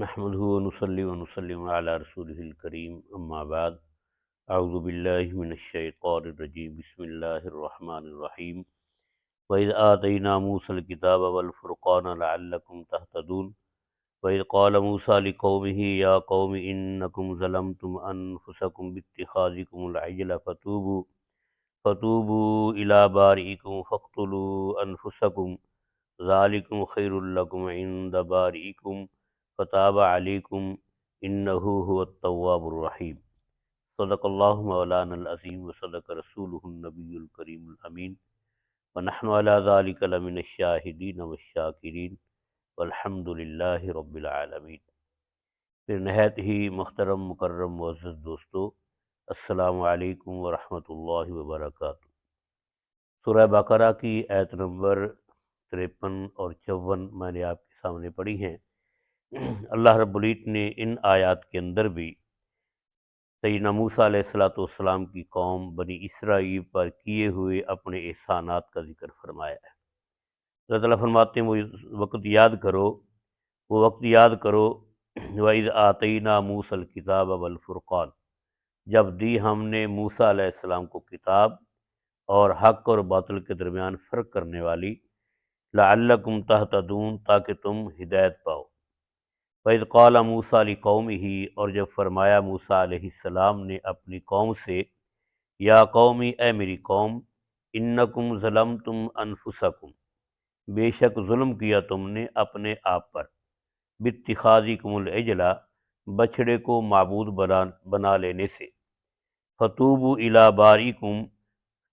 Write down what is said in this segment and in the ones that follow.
نحمده ونصلي ونسلم على رسوله الكريم اما بعد اعوذ باللہ من الشیطان الرجیم بسم اللہ الرحمن الرحیم وَإِذْ آتَيْنَا مُوسَى الْكِتَابَ وَالْفُرْقَانَ لَعَلَّكُمْ تَهْتَدُونَ وَإِذْ قَالَ مُوسَى لِقَوْمِهِ يَا قَوْمِ إِنَّكُمْ ظَلَمْتُمْ أَنفُسَكُمْ بِاتِّخَاذِكُمُ الْعِجْلَ فَتُوبُوا إِلَىٰ بَارِئِكُمْ فَاقْتُلُوا أَنفُسَكُمْ ذالکم خیر لکم عند بارئکم فتاب علیکم انہ هو التواب الرحیم۔ صدق اللہ مولانا العظیم وصدق رسولہ النبی الکریم الامین ونحن علی ذلک لمن الشاہدین والشاکرین والحمد للہ رب العالمین۔ پھر نہایت ہی محترم مکرم معزز دوستو، السلام علیکم ورحمۃ اللہ وبرکاتہ۔ سورہ بقرہ کی آیت نمبر 53 اور 54 میں نے آپ کے سامنے پڑھی ہیں۔ اللہ رب العزت نے ان آیات کے اندر بھی سیدنا موسیٰ علیہ السلام کی قوم بنی اسرائیل پر کیے ہوئے اپنے احسانات کا ذکر فرمایا ہے۔ اللہ تعالیٰ فرماتے ہیں وہ وقت یاد کرو، وَإِذْ آتَيْنَا مُوسَى الْكِتَابَ وَالْفُرْقَانَ، جب دی ہم نے موسیٰ علیہ السلام کو کتاب اور حق اور باطل کے درمیان فرق کرنے والی، لعلکم تہتدون، تاکہ تم ہدایت پاؤ۔ وَإِذْ قَالَ مُوسَىٰ لِقَوْمِهِ، اور جب فرمایا موسیٰ علیہ السلام نے اپنی قوم سے، یا قومی، اے میری قوم، انکم ظلمتم انفسکم، بے شک ظلم کیا تم نے اپنے آپ پر، باتخاذکم العجل، بچھڑے کو معبود بنا لینے سے، فتوبوا الی بارئکم،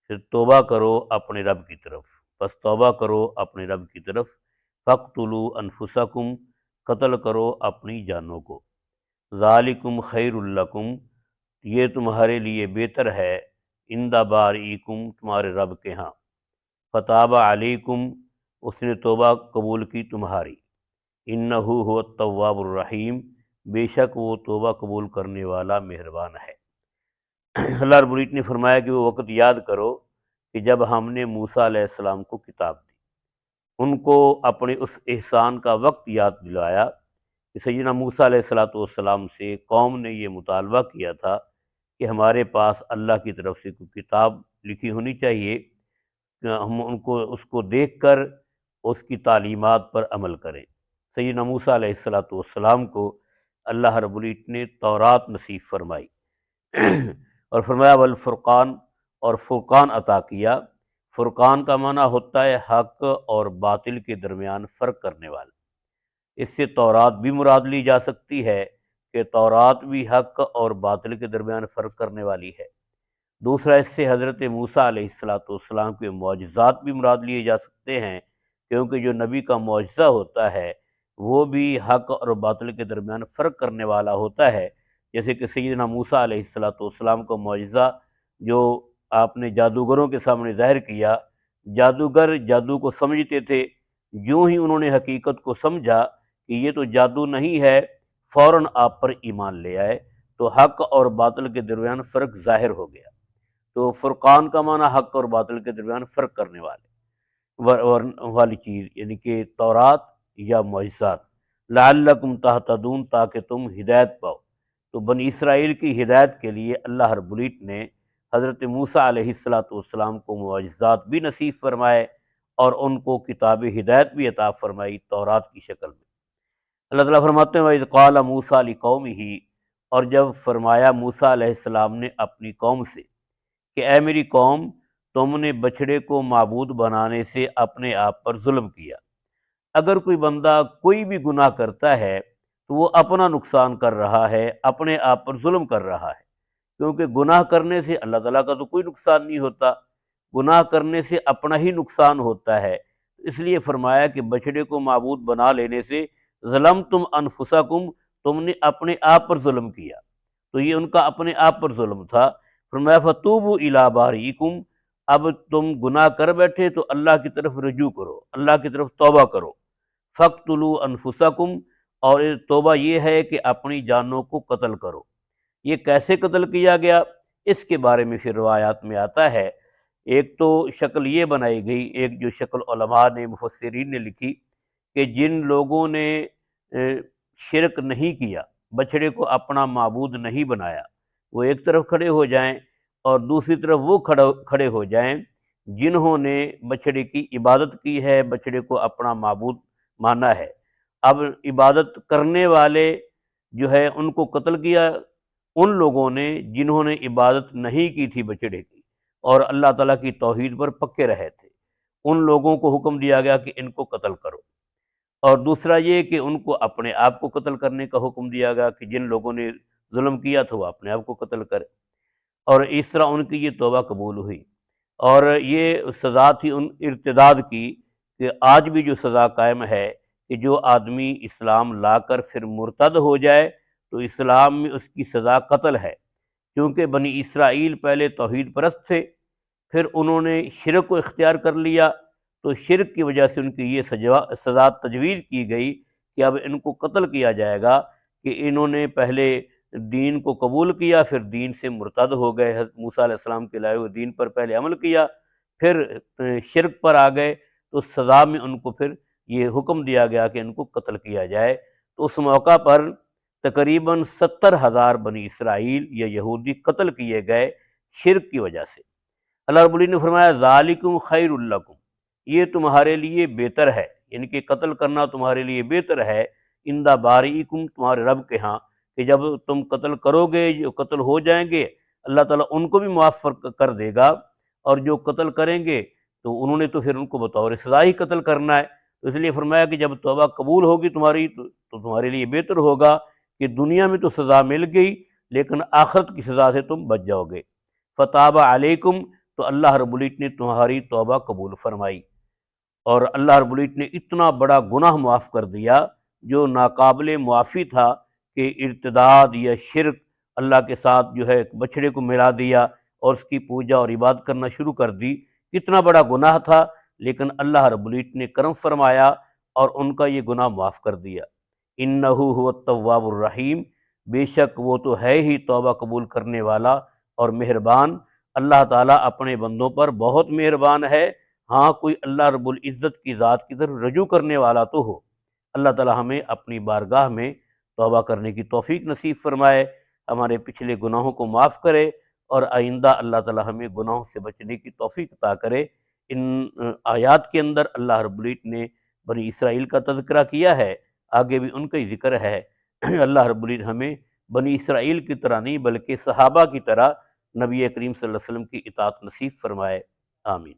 پھر توبہ کرو اپنے رب کی طرف، پس توبہ کرو اپنے رب کی طرف، فاقتلوا انفسکم، قتل کرو اپنی جانوں کو، ذالکم خیر لکم، یہ تمہارے لیے بہتر ہے، عند بارئکم، تمہارے رب کے ہاں، فتاب علیکم، اس نے توبہ قبول کی تمہاری، انہ هو التواب الرحیم، بے شک وہ توبہ قبول کرنے والا مہربان ہے۔ اللہ رب العزت نے فرمایا کہ وہ وقت یاد کرو کہ جب ہم نے موسیٰ علیہ السلام کو کتاب دی، ان کو اپنے اس احسان کا وقت یاد دلایا کہ سیدنا موسیٰ علیہ السلام سے قوم نے یہ مطالبہ کیا تھا کہ ہمارے پاس اللہ کی طرف سے کوئی کتاب لکھی ہونی چاہیے کہ ہم اس کو دیکھ کر اس کی تعلیمات پر عمل کریں۔ سیدنا موسیٰ علیہ السلام کو اللہ رب العزت نے تورات نصیب فرمائی اور فرمایا والفرقان، اور فرقان عطا کیا۔ فرقان کا معنی ہوتا ہے حق اور باطل کے درمیان فرق کرنے والا۔ اس سے تورات بھی مراد لی جا سکتی ہے کہ تورات بھی حق اور باطل کے درمیان فرق کرنے والی ہے۔ دوسرا، اس سے حضرت موسیٰ علیہ السلام کے معجزات بھی مراد لیے جا سکتے ہیں، کیونکہ جو نبی کا معجزہ ہوتا ہے وہ بھی حق اور باطل کے درمیان فرق کرنے والا ہوتا ہے۔ جیسے کہ سیدنا موسیٰ علیہ السلام کا معجزہ جو آپ نے جادوگروں کے سامنے ظاہر کیا، جادوگر جادو کو سمجھتے تھے، یوں ہی انہوں نے حقیقت کو سمجھا کہ یہ تو جادو نہیں ہے، فوراً آپ پر ایمان لے آئے، تو حق اور باطل کے درمیان فرق ظاہر ہو گیا۔ تو فرقان کا معنی حق اور باطل کے درمیان فرق کرنے والی چیز، یعنی کہ تورات یا معجزات، لعلکم تہتدون، تاکہ تم ہدایت پاؤ۔ تو بنی اسرائیل کی ہدایت کے لیے اللہ رب العزت نے حضرت موسیٰ علیہ السلام کو معجزات بھی نصیب فرمائے اور ان کو کتاب ہدایت بھی عطا فرمائی تورات کی شکل میں۔ اللہ تعالیٰ فرماتے ہیں وَإِذْ قَالَ مُوسَىٰ لِقَوْمِهِ، اور جب فرمایا موسیٰ علیہ السلام نے اپنی قوم سے کہ اے میری قوم، تم نے بچھڑے کو معبود بنانے سے اپنے آپ پر ظلم کیا۔ اگر کوئی بندہ کوئی بھی گناہ کرتا ہے تو وہ اپنا نقصان کر رہا ہے، اپنے آپ پر ظلم کر رہا ہے، کیونکہ گناہ کرنے سے اللہ تعالیٰ کا تو کوئی نقصان نہیں ہوتا، گناہ کرنے سے اپنا ہی نقصان ہوتا ہے۔ اس لیے فرمایا کہ بچھڑے کو معبود بنا لینے سے ظلمتم انفسکم، تم نے اپنے آپ پر ظلم کیا، تو یہ ان کا اپنے آپ پر ظلم تھا۔ فرمایا فتوبوا الی بارئکم، اب تم گناہ کر بیٹھے تو اللہ کی طرف رجوع کرو، اللہ کی طرف توبہ کرو۔ فاقتلوا انفسکم، اور توبہ یہ ہے کہ اپنی جانوں کو قتل کرو۔ یہ کیسے قتل کیا گیا، اس کے بارے میں پھر روایات میں آتا ہے۔ ایک تو شکل یہ بنائی گئی، ایک جو شکل علماء نے، مفسرین نے لکھی کہ جن لوگوں نے شرک نہیں کیا، بچڑے کو اپنا معبود نہیں بنایا، وہ ایک طرف کھڑے ہو جائیں اور دوسری طرف وہ کھڑے ہو جائیں جنہوں نے بچڑے کی عبادت کی ہے، بچڑے کو اپنا معبود مانا ہے۔ اب عبادت کرنے والے جو ہے ان کو قتل کیا ان لوگوں نے جنہوں نے عبادت نہیں کی تھی بچڑے کی اور اللہ تعالیٰ کی توحید پر پکے رہے تھے، ان لوگوں کو حکم دیا گیا کہ ان کو قتل کرو۔ اور دوسرا یہ کہ ان کو اپنے آپ کو قتل کرنے کا حکم دیا گیا کہ جن لوگوں نے ظلم کیا تھا وہ اپنے آپ کو قتل کرے، اور اس طرح ان کی یہ توبہ قبول ہوئی۔ اور یہ سزا تھی ان ارتداد کی کہ آج بھی جو سزا قائم ہے کہ جو آدمی اسلام لا کر پھر مرتد ہو جائے تو اسلام میں اس کی سزا قتل ہے، کیونکہ بنی اسرائیل پہلے توحید پرست تھے، پھر انہوں نے شرک کو اختیار کر لیا، تو شرک کی وجہ سے ان کی یہ سزا تجویز کی گئی کہ اب ان کو قتل کیا جائے گا کہ انہوں نے پہلے دین کو قبول کیا، پھر دین سے مرتد ہو گئے، حضرت موسیٰ علیہ السلام کے لائے ہوئے دین پر پہلے عمل کیا، پھر شرک پر آ گئے، تو سزا میں ان کو پھر یہ حکم دیا گیا کہ ان کو قتل کیا جائے۔ تو اس موقع پر تقریباً 70,000 بنی اسرائیل یا یہودی قتل کیے گئے شرک کی وجہ سے۔ اللہ رب العزت نے فرمایا ذالکم خیر لکم، یہ تمہارے لیے بہتر ہے، یعنی کہ قتل کرنا تمہارے لیے بہتر ہے عند بارئکم، تمہارے رب کے ہاں، کہ جب تم قتل کرو گے جو قتل ہو جائیں گے اللہ تعالیٰ ان کو بھی معاف کر دے گا، اور جو قتل کریں گے تو انہوں نے تو پھر ان کو بطور سزا ہی قتل کرنا ہے، تو اس لیے فرمایا کہ جب توبہ قبول ہوگی تمہاری تو تمہارے لیے بہتر ہوگا کہ دنیا میں تو سزا مل گئی لیکن آخرت کی سزا سے تم بچ جاؤ گے۔ فتاب علیکم، تو اللہ رب العزت نے تمہاری توبہ قبول فرمائی، اور اللہ رب العزت نے اتنا بڑا گناہ معاف کر دیا جو ناقابل معافی تھا کہ ارتداد یا شرک اللہ کے ساتھ جو ہے بچڑے کو ملا دیا اور اس کی پوجا اور عبادت کرنا شروع کر دی، کتنا بڑا گناہ تھا، لیکن اللہ رب العزت نے کرم فرمایا اور ان کا یہ گناہ معاف کر دیا۔ انہ هو التواب الرحیم، بے شک وہ تو ہے ہی توبہ قبول کرنے والا اور مہربان، اللہ تعالیٰ اپنے بندوں پر بہت مہربان ہے۔ ہاں کوئی اللہ رب العزت کی ذات کی طرف رجوع کرنے والا تو ہو۔ اللہ تعالیٰ ہمیں اپنی بارگاہ میں توبہ کرنے کی توفیق نصیب فرمائے، ہمارے پچھلے گناہوں کو معاف کرے، اور آئندہ اللہ تعالیٰ ہمیں گناہوں سے بچنے کی توفیق عطا کرے۔ ان آیات کے اندر اللہ رب العزت نے بنی اسرائیل کا تذکرہ کیا ہے، آگے بھی ان کا ہی ذکر ہے۔ اللہ رب العزت ہمیں بنی اسرائیل کی طرح نہیں بلکہ صحابہ کی طرح نبی کریم صلی اللہ علیہ وسلم کی اطاعت نصیب فرمائے، آمین۔